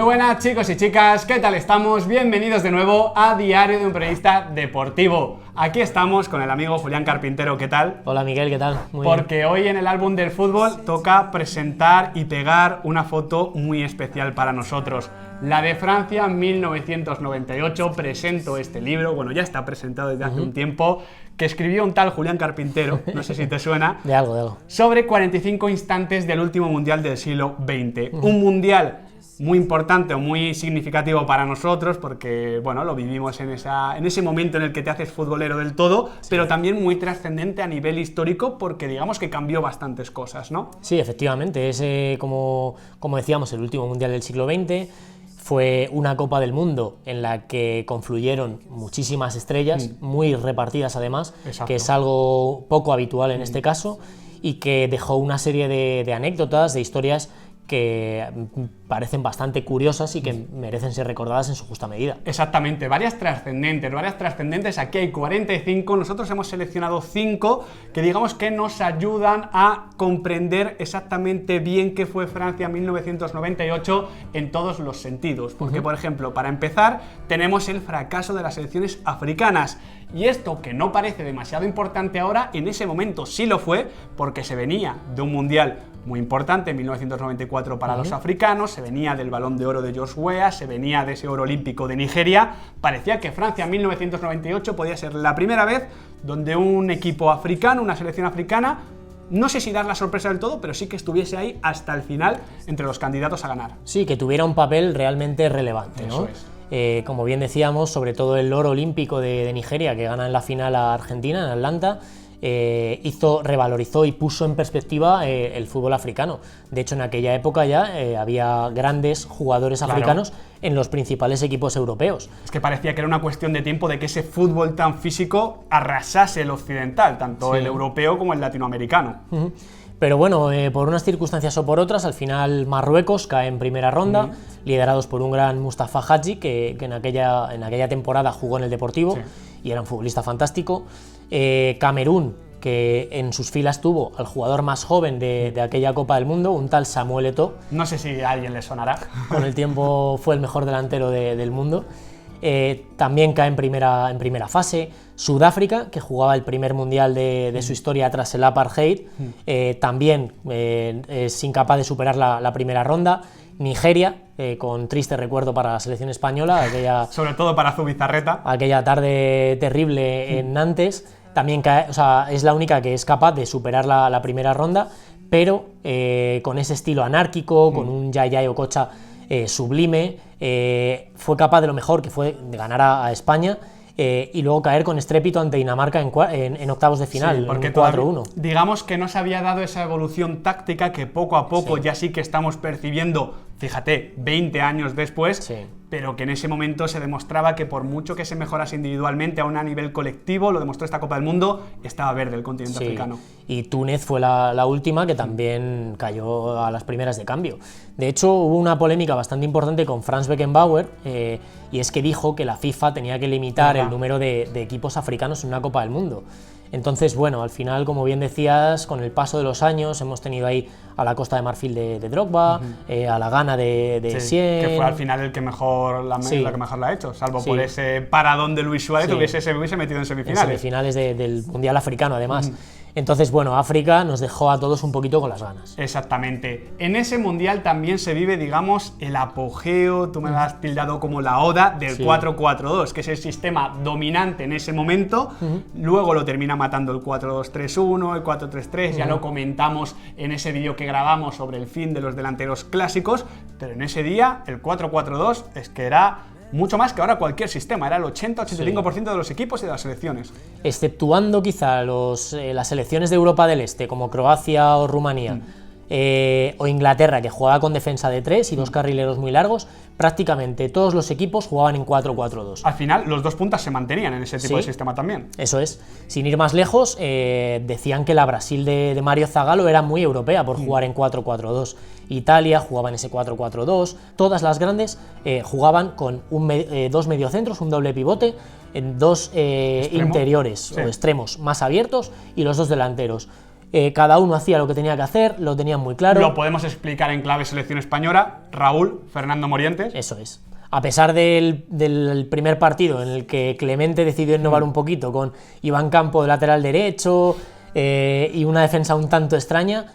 Muy buenas chicos y chicas, ¿qué tal estamos? Bienvenidos de nuevo a Diario de un Periodista Deportivo. Aquí estamos con el amigo Julián Carpintero, ¿qué tal? Hola Miguel, ¿qué tal? Muy bien. Porque hoy en el álbum del fútbol toca presentar y pegar una foto muy especial para nosotros. La de Francia 1998, presento este libro, bueno ya está presentado desde hace un tiempo, que escribió un tal Julián Carpintero, no sé si te suena, de algo. Sobre 45 instantes del último mundial del siglo XX. Un mundial muy importante o muy significativo para nosotros porque, bueno, lo vivimos en ese momento en el que te haces futbolero del todo, sí, pero también muy trascendente a nivel histórico porque digamos que cambió bastantes cosas, ¿no? Sí, efectivamente, es como decíamos, el último mundial del siglo XX. Fue una Copa del Mundo en la que confluyeron muchísimas estrellas, muy repartidas además, exacto, que es algo poco habitual en este caso, y que dejó una serie de anécdotas, de historias que parecen bastante curiosas y que merecen ser recordadas en su justa medida. Exactamente, varias trascendentes, aquí hay 45, nosotros hemos seleccionado 5 que digamos que nos ayudan a comprender exactamente bien qué fue Francia 1998 en todos los sentidos, porque por ejemplo, para empezar, tenemos el fracaso de las selecciones africanas, y esto que no parece demasiado importante ahora, en ese momento sí lo fue, porque se venía de un mundial muy importante en 1994 para los africanos, se venía del Balón de Oro de George Weah, se venía de ese oro olímpico de Nigeria. Parecía que Francia en 1998 podía ser la primera vez donde un equipo africano, una selección africana, no sé si dar la sorpresa del todo, pero sí que estuviese ahí hasta el final entre los candidatos a ganar. Sí, que tuviera un papel realmente relevante, ¿no? Eso es. Como bien decíamos, sobre todo el oro olímpico de Nigeria, que gana en la final a Argentina, en Atlanta, revalorizó y puso en perspectiva el fútbol africano. De hecho, en aquella época ya había grandes jugadores africanos en los principales equipos europeos. Es que parecía que era una cuestión de tiempo de que ese fútbol tan físico arrasase el occidental, tanto el europeo como el latinoamericano. Pero bueno, por unas circunstancias o por otras, al final Marruecos cae en primera ronda, liderados por un gran Mustafa Hadji, que en aquella temporada jugó en el Deportivo y era un futbolista fantástico. Camerún, que en sus filas tuvo al jugador más joven de aquella Copa del Mundo, un tal Samuel Eto'o. No sé si a alguien le sonará. Con el tiempo fue el mejor delantero del mundo. También cae en primera fase. Sudáfrica, que jugaba el primer mundial de su historia tras el apartheid, también es incapaz de superar la primera ronda. Nigeria, con triste recuerdo para la selección española, sobre todo para Zubizarreta, aquella tarde terrible en Nantes, también cae, o sea, es la única que es capaz de superar la primera ronda, pero con ese estilo anárquico, con un Yaya Okocha sublime, fue capaz de lo mejor, que fue de ganar a España, y luego caer con estrépito ante Dinamarca en octavos de final, sí, porque 4-1. Digamos que no se había dado esa evolución táctica que poco a poco ya sí que estamos percibiendo, fíjate, 20 años después, pero que en ese momento se demostraba que por mucho que se mejorase individualmente aún a nivel colectivo, lo demostró esta Copa del Mundo, estaba verde el continente africano. Y Túnez fue la última que también cayó a las primeras de cambio. De hecho, hubo una polémica bastante importante con Franz Beckenbauer, y es que dijo que la FIFA tenía que limitar el número de equipos africanos en una Copa del Mundo. Entonces, bueno, al final, como bien decías, con el paso de los años hemos tenido ahí a la Costa de Marfil de Drogba, a la Ghana de Sien, que fue al final el que mejor la ha hecho, salvo por ese paradón de Luis Suárez, hubiese metido en semifinales. En semifinales del Mundial Africano, además. Entonces, bueno, África nos dejó a todos un poquito con las ganas. Exactamente. En ese mundial también se vive, digamos, el apogeo, tú me lo has tildado como la oda del 4-4-2, que es el sistema dominante en ese momento. Luego lo termina matando el 4-2-3-1, el 4-3-3, ya lo comentamos en ese vídeo que grabamos sobre el fin de los delanteros clásicos, pero en ese día el 4-4-2 es que era mucho más que ahora cualquier sistema, era el 80-85% de los equipos y de las selecciones. Exceptuando quizá las selecciones de Europa del Este, como Croacia o Rumanía, o Inglaterra, que jugaba con defensa de 3 y 2 carrileros muy largos, prácticamente todos los equipos jugaban en 4-4-2. Al final, los dos puntas se mantenían en ese tipo de sistema también. Eso es. Sin ir más lejos, decían que la Brasil de Mario Zagallo era muy europea por jugar en 4-4-2. Italia jugaba en ese 4-4-2. Todas las grandes jugaban con dos mediocentros, un doble pivote, en dos interiores o extremos más abiertos y los dos delanteros. cada uno hacía lo que tenía que hacer, lo tenían muy claro. Lo podemos explicar en clave selección española, Raúl Fernando Morientes. Eso es. A pesar del primer partido en el que Clemente decidió innovar un poquito con Iván Campo de lateral derecho y una defensa un tanto extraña,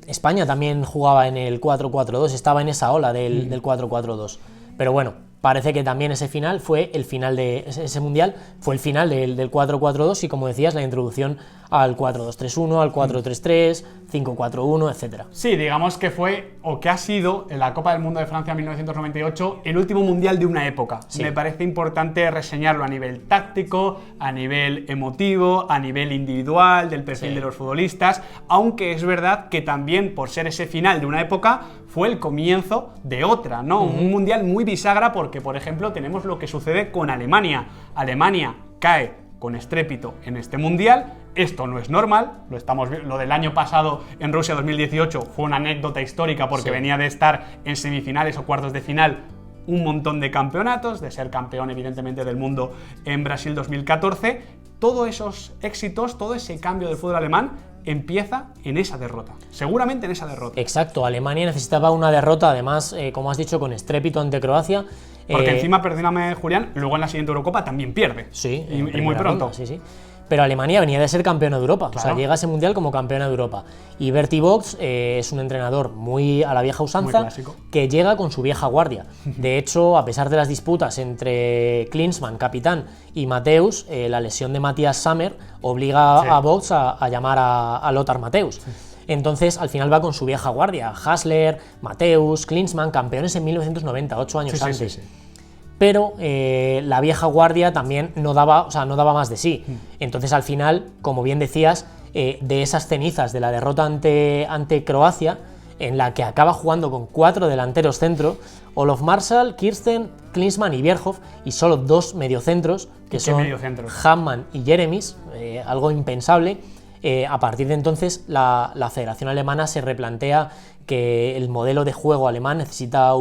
España también jugaba en el 4-4-2, estaba en esa ola del 4-4-2. Pero bueno, parece que también ese final fue el final de ese mundial, fue el final del 4-4-2 y, como decías, la introducción al 4-2-3-1, al 4-3-3, 5-4-1, etc. Sí, digamos que fue, o que ha sido, en la Copa del Mundo de Francia 1998, el último mundial de una época. Sí. Me parece importante reseñarlo a nivel táctico, a nivel emotivo, a nivel individual, del perfil de los futbolistas, aunque es verdad que también, por ser ese final de una época, fue el comienzo de otra, ¿no? Un mundial muy bisagra porque, por ejemplo, tenemos lo que sucede con Alemania. Alemania cae con estrépito en este mundial. Esto no es normal, lo del año pasado en Rusia 2018 fue una anécdota histórica porque venía de estar en semifinales o cuartos de final un montón de campeonatos, de ser campeón evidentemente del mundo en Brasil 2014. Todos esos éxitos, todo ese cambio del fútbol alemán empieza en esa derrota, seguramente en esa derrota. Exacto, Alemania necesitaba una derrota, además, como has dicho, con estrépito ante Croacia. Porque encima, perdóname, Julián, luego en la siguiente Eurocopa también pierde. Sí, y muy pronto. Ronda, sí. Pero Alemania venía de ser campeona de Europa, claro. O sea, llega a ese mundial como campeona de Europa. Y Bertie Vogts es un entrenador muy a la vieja usanza, que llega con su vieja guardia. De hecho, a pesar de las disputas entre Klinsmann, capitán, y Matthäus, la lesión de Matthias Sammer obliga a Vogts a llamar a Lothar Matthäus. Entonces, al final va con su vieja guardia, Hassler, Matthäus, Klinsmann, campeones en 1990, 8 años antes. Sí. Pero la vieja guardia también no daba más de sí. Entonces, al final, como bien decías, de esas cenizas de la derrota ante Croacia, en la que acaba jugando con 4 delanteros centro, Olof Marschall, Kirsten, Klinsmann y Bierhoff, y solo 2 mediocentros, que son Hamann y Jeremies, algo impensable. A partir de entonces, la Federación Alemana se replantea que el modelo de juego alemán necesita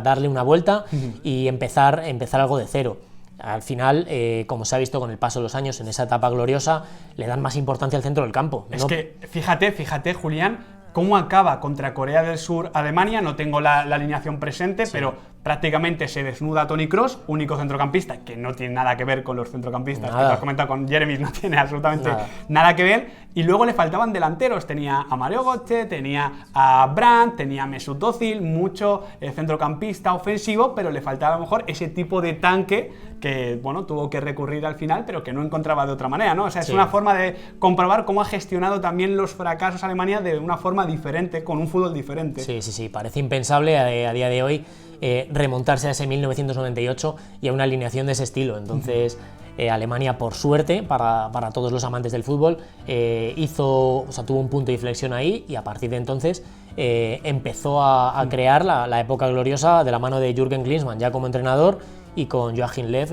darle una vuelta y empezar algo de cero. Al final, como se ha visto con el paso de los años en esa etapa gloriosa, le dan más importancia al centro del campo. Es que, fíjate, Julián, cómo acaba contra Corea del Sur Alemania. No tengo la alineación presente, pero prácticamente se desnuda Toni Kroos, único centrocampista, que no tiene nada que ver con los centrocampistas que te has comentado con Jeremies, no tiene absolutamente nada que ver. Y luego le faltaban delanteros, tenía a Mario Götze, tenía a Brandt, tenía a Mesut Özil, mucho centrocampista ofensivo, pero le faltaba a lo mejor ese tipo de tanque que, bueno, tuvo que recurrir al final, pero que no encontraba de otra manera, ¿no? O sea, es una forma de comprobar cómo ha gestionado también los fracasos Alemania de una forma diferente, con un fútbol diferente. Sí, parece impensable a día de hoy remontarse a ese 1998 y a una alineación de ese estilo. Entonces, Alemania, por suerte, para todos los amantes del fútbol, tuvo un punto de inflexión ahí, y a partir de entonces empezó a crear la época gloriosa de la mano de Jürgen Klinsmann, ya como entrenador, y con Joachim Löw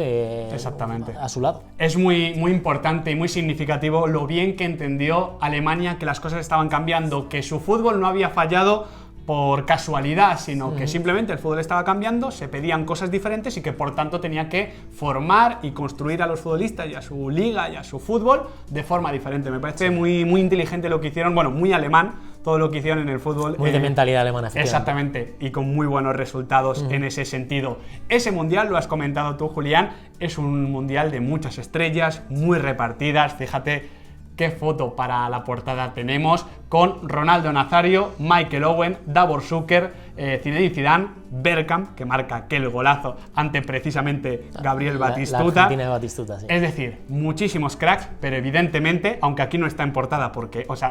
a su lado. Es muy importante y muy significativo lo bien que entendió Alemania que las cosas estaban cambiando, que su fútbol no había fallado por casualidad, sino que simplemente el fútbol estaba cambiando, se pedían cosas diferentes y que por tanto tenía que formar y construir a los futbolistas y a su liga y a su fútbol de forma diferente. Me parece muy inteligente lo que hicieron, bueno, muy alemán todo lo que hicieron en el fútbol. Muy de mentalidad alemana, exactamente, y con muy buenos resultados en ese sentido. Ese mundial, lo has comentado tú, Julián, es un mundial de muchas estrellas, muy repartidas. Fíjate qué foto para la portada tenemos, con Ronaldo Nazario, Michael Owen, Davor Suker, Zinedine Zidane, Bergkamp, que marca aquel golazo ante precisamente Gabriel Batistuta. La Argentina de Batistuta, sí. Es decir, muchísimos cracks, pero evidentemente, aunque aquí no está en portada,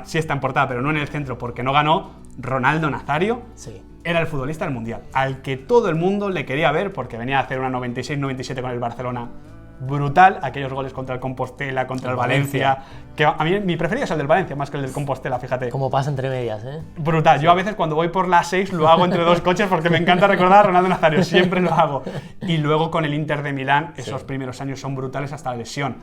sí está en portada, pero no en el centro porque no ganó, Ronaldo Nazario era el futbolista del Mundial, al que todo el mundo le quería ver porque venía a hacer una 96-97 con el Barcelona. Brutal, aquellos goles contra el Compostela, contra el Valencia, que a mí mi preferido es el del Valencia más que el del Compostela, fíjate. Como pasa entre medias, Brutal, yo a veces cuando voy por la 6 lo hago entre dos coches porque me encanta recordar a Ronaldo Nazario, siempre lo hago. Y luego con el Inter de Milán, esos primeros años son brutales hasta la lesión.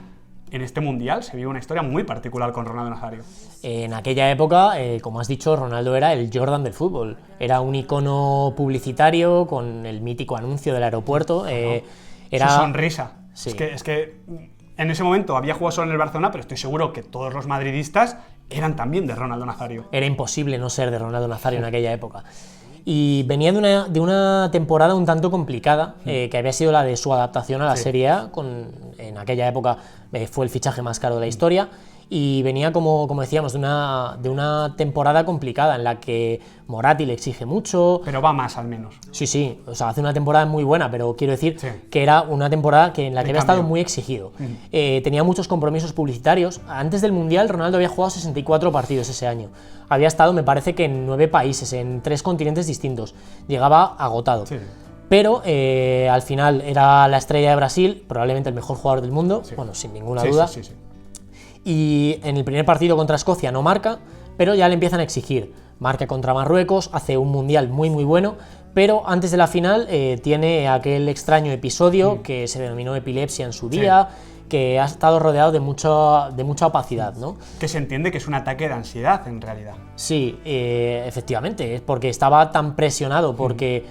En este mundial se vive una historia muy particular con Ronaldo Nazario. En aquella época, como has dicho, Ronaldo era el Jordan del fútbol. Era un icono publicitario con el mítico anuncio del aeropuerto. Su sonrisa. Sí. Es que en ese momento había jugado solo en el Barcelona, pero estoy seguro que todos los madridistas eran también de Ronaldo Nazario. Era imposible no ser de Ronaldo Nazario en aquella época. Y venía de una temporada un tanto complicada, que había sido la de su adaptación a la Serie A, en aquella época fue el fichaje más caro de la historia, y venía, como decíamos, de una temporada complicada en la que Moratti le exige mucho. Pero va más, al menos. Sí, o sea, hace una temporada muy buena, pero quiero decir que era una temporada en la que había estado muy exigido. Tenía muchos compromisos publicitarios. Antes del Mundial, Ronaldo había jugado 64 partidos ese año. Había estado, me parece que en 9 países, en 3 continentes distintos. Llegaba agotado. Sí. Pero al final era la estrella de Brasil, probablemente el mejor jugador del mundo, bueno, sin ninguna duda. Sí. Y en el primer partido contra Escocia no marca, pero ya le empiezan a exigir. Marca contra Marruecos, hace un mundial muy bueno, pero antes de la final tiene aquel extraño episodio que se denominó epilepsia en su día, que ha estado rodeado de mucha opacidad, ¿no? Que se entiende que es un ataque de ansiedad, en realidad. Sí, efectivamente, es porque estaba tan presionado, porque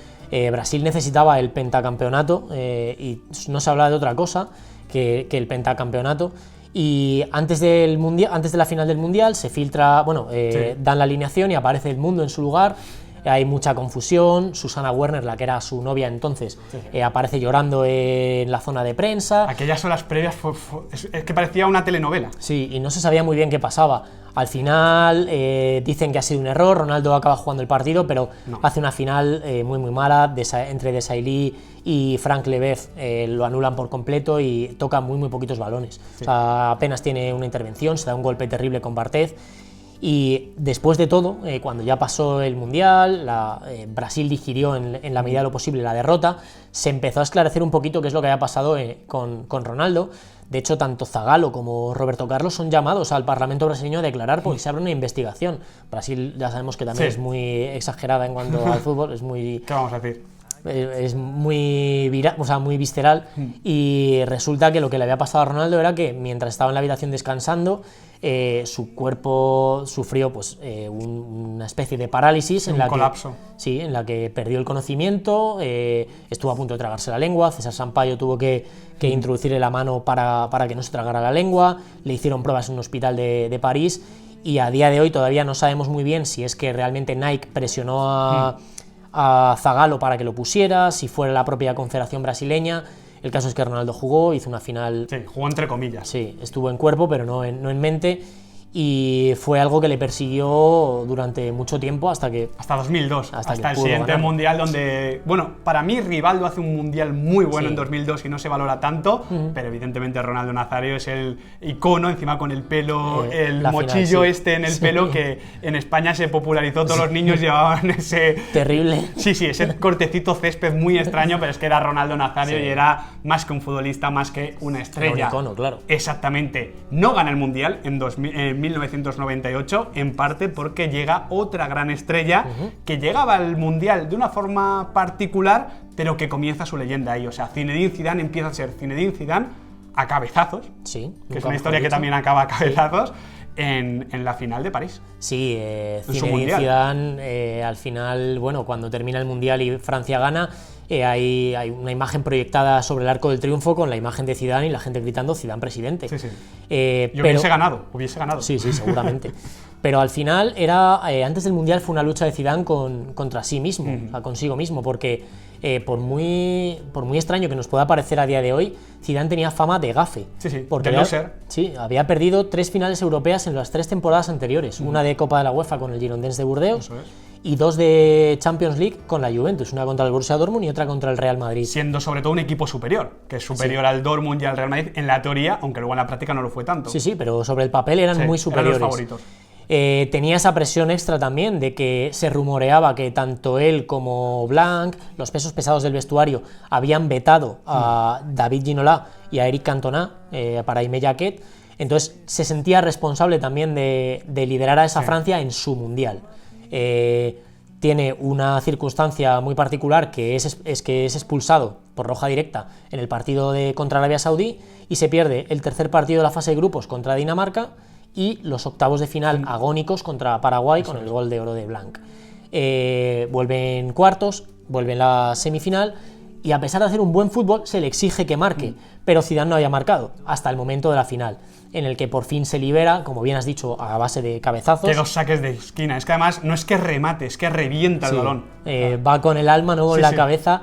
Brasil necesitaba el pentacampeonato y no se hablaba de otra cosa que el pentacampeonato. Y antes de la final del Mundial se filtra, dan la alineación y aparece el mundo en su lugar. Hay mucha confusión. Susana Werner, la que era su novia entonces, aparece llorando en la zona de prensa. Aquellas horas previas es que parecía una telenovela. Sí, y no se sabía muy bien qué pasaba. Al final dicen que ha sido un error, Ronaldo acaba jugando el partido, pero hace una final muy mala entre Desailly y Frank Leboeuf, lo anulan por completo y toca muy poquitos balones. O sea, apenas tiene una intervención, se da un golpe terrible con Barthez. Y después de todo, cuando ya pasó el Mundial, Brasil digirió en la medida de lo posible la derrota, se empezó a esclarecer un poquito qué es lo que había pasado con Ronaldo. De hecho, tanto Zagallo como Roberto Carlos son llamados al Parlamento brasileño a declarar porque se abre una investigación. Brasil ya sabemos que también es muy exagerada en cuanto al fútbol, es muy... ¿Qué vamos a decir? Es muy visceral, y resulta que lo que le había pasado a Ronaldo era que mientras estaba en la habitación descansando, su cuerpo sufrió una especie de parálisis, un colapso. En la que perdió el conocimiento, estuvo a punto de tragarse la lengua. César Sampaio tuvo que introducirle la mano para que no se tragara la lengua, le hicieron pruebas en un hospital de París, y a día de hoy todavía no sabemos muy bien si es que realmente Nike presionó a Zagallo para que lo pusiera, si fuera la propia Confederación Brasileña. El caso es que Ronaldo jugó, hizo una final... Sí, jugó entre comillas. Sí, estuvo en cuerpo, pero no en mente, y fue algo que le persiguió durante mucho tiempo hasta 2002, hasta el siguiente ganar. Mundial, donde, bueno, para mí Rivaldo hace un Mundial muy bueno en 2002 y no se valora tanto, pero evidentemente Ronaldo Nazario es el icono, encima con el pelo, el mochillo final, en el pelo, que en España se popularizó, todos los niños llevaban ese... Terrible. Sí, ese cortecito césped muy extraño, pero es que era Ronaldo Nazario y era más que un futbolista, más que una estrella. Era un icono, claro. Exactamente. No gana el Mundial en 1998, en parte porque llega otra gran estrella que llegaba al Mundial de una forma particular, pero que comienza su leyenda ahí. O sea, Zinedine Zidane empieza a ser Zinedine Zidane a cabezazos, que es una historia que también acaba a cabezazos, en la final de París. Sí, Zinedine Zidane al final, cuando termina el Mundial y Francia gana, hay una imagen proyectada sobre el Arco del Triunfo con la imagen de Zidane y la gente gritando "Zidane presidente". Y hubiese ganado. Sí, seguramente. Pero al final antes del Mundial fue una lucha de Zidane contra sí mismo, o sea, consigo mismo, porque por muy extraño que nos pueda parecer a día de hoy, Zidane tenía fama de gafe. Porque había perdido 3 finales europeas en las 3 temporadas anteriores, una de Copa de la UEFA con el Girondins de Burdeos, y 2 de Champions League con la Juventus, una contra el Borussia Dortmund y otra contra el Real Madrid. Siendo sobre todo un equipo superior, que es superior al Dortmund y al Real Madrid en la teoría, aunque luego en la práctica no lo fue tanto. Sí, pero sobre el papel eran muy superiores. Eran los favoritos. Tenía esa presión extra también de que se rumoreaba que tanto él como Blanc, los pesos pesados del vestuario, habían vetado a David Ginola y a Eric Cantona para Aimé Jacquet. Entonces se sentía responsable también de liderar a esa Francia en su Mundial. Tiene una circunstancia muy particular, que es que es expulsado por roja directa en el partido contra Arabia Saudí, y se pierde el tercer partido de la fase de grupos contra Dinamarca y los octavos de final agónicos contra Paraguay con el gol de oro de Blanc. Vuelven cuartos, vuelven la semifinal y a pesar de hacer un buen fútbol se le exige que marque, pero Zidane no había marcado hasta el momento de la final, en el que por fin se libera, como bien has dicho, a base de cabezazos. Que dos saques de esquina, es que además no es que remate, es que revienta el balón. Va con el alma, no con la cabeza,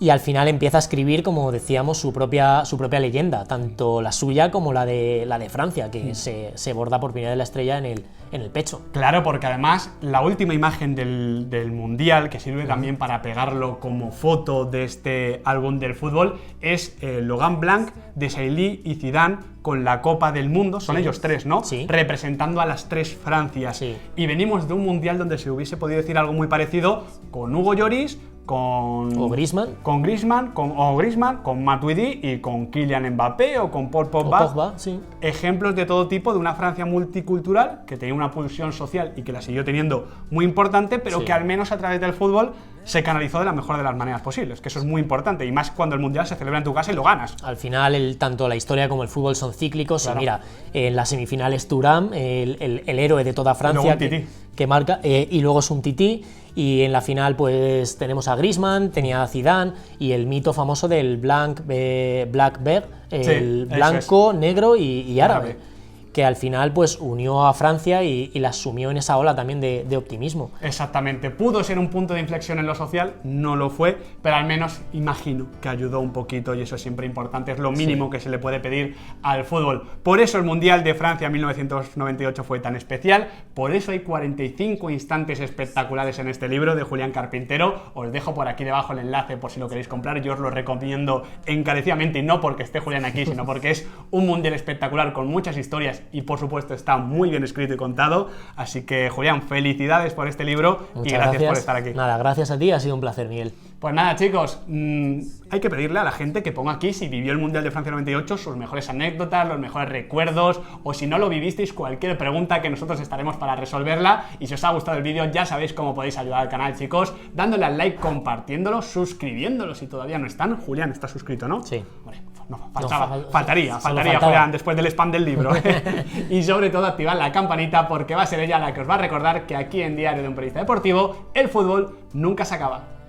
y al final empieza a escribir, como decíamos, su propia leyenda, tanto la suya como la de Francia, que se borda por primera vez la estrella en el pecho. Claro, porque además la última imagen del Mundial, que sirve también para pegarlo como foto de este álbum del fútbol, es Laurent Blanc, Desailly y Zidane con la Copa del Mundo, son ellos tres, ¿no? Sí. Representando a las tres Francias. Sí. Y venimos de un Mundial donde se hubiese podido decir algo muy parecido con Hugo Lloris, con Griezmann, con Matuidi y con Kylian Mbappé o con Paul Pogba. Sí. Ejemplos de todo tipo de una Francia multicultural que tenía una pulsión social y que la siguió teniendo muy importante, pero que al menos a través del fútbol se canalizó de la mejor de las maneras posibles, que eso es muy importante, y más cuando el Mundial se celebra en tu casa y lo ganas. Al final, tanto la historia como el fútbol son cíclicos. Claro. Y mira, en las semifinales Thuram, el héroe de toda Francia, que marca, y luego es un tití. Y en la final pues tenemos a Griezmann, tenía a Zidane y el mito famoso del Black Bear, el blanco, negro y árabe, que al final pues unió a Francia y la sumió en esa ola también de optimismo. Exactamente, pudo ser un punto de inflexión en lo social, no lo fue, pero al menos imagino que ayudó un poquito, y eso es siempre importante, es lo mínimo que se le puede pedir al fútbol. Por eso el Mundial de Francia 1998 fue tan especial, por eso hay 45 instantes espectaculares en este libro de Julián Carpintero. Os dejo por aquí debajo el enlace por si lo queréis comprar, yo os lo recomiendo encarecidamente, y no porque esté Julián aquí, sino porque es un Mundial espectacular con muchas historias y por supuesto está muy bien escrito y contado. Así que Julián, felicidades por este libro. Muchas y gracias por estar aquí. Nada, gracias a ti, ha sido un placer, Miguel. Pues nada, chicos, hay que pedirle a la gente que ponga aquí, si vivió el Mundial de Francia 98, sus mejores anécdotas, los mejores recuerdos, o si no lo vivisteis, cualquier pregunta, que nosotros estaremos para resolverla. Y si os ha gustado el vídeo, ya sabéis cómo podéis ayudar al canal, chicos, dándole al like, compartiéndolo, suscribiéndolo si todavía no están. Julián, ¿estás suscrito, no? Sí. Vale. No, faltaría, Julián, después del spam del libro. Y sobre todo activad la campanita, porque va a ser ella la que os va a recordar que aquí en Diario de un Periodista Deportivo el fútbol nunca se acaba.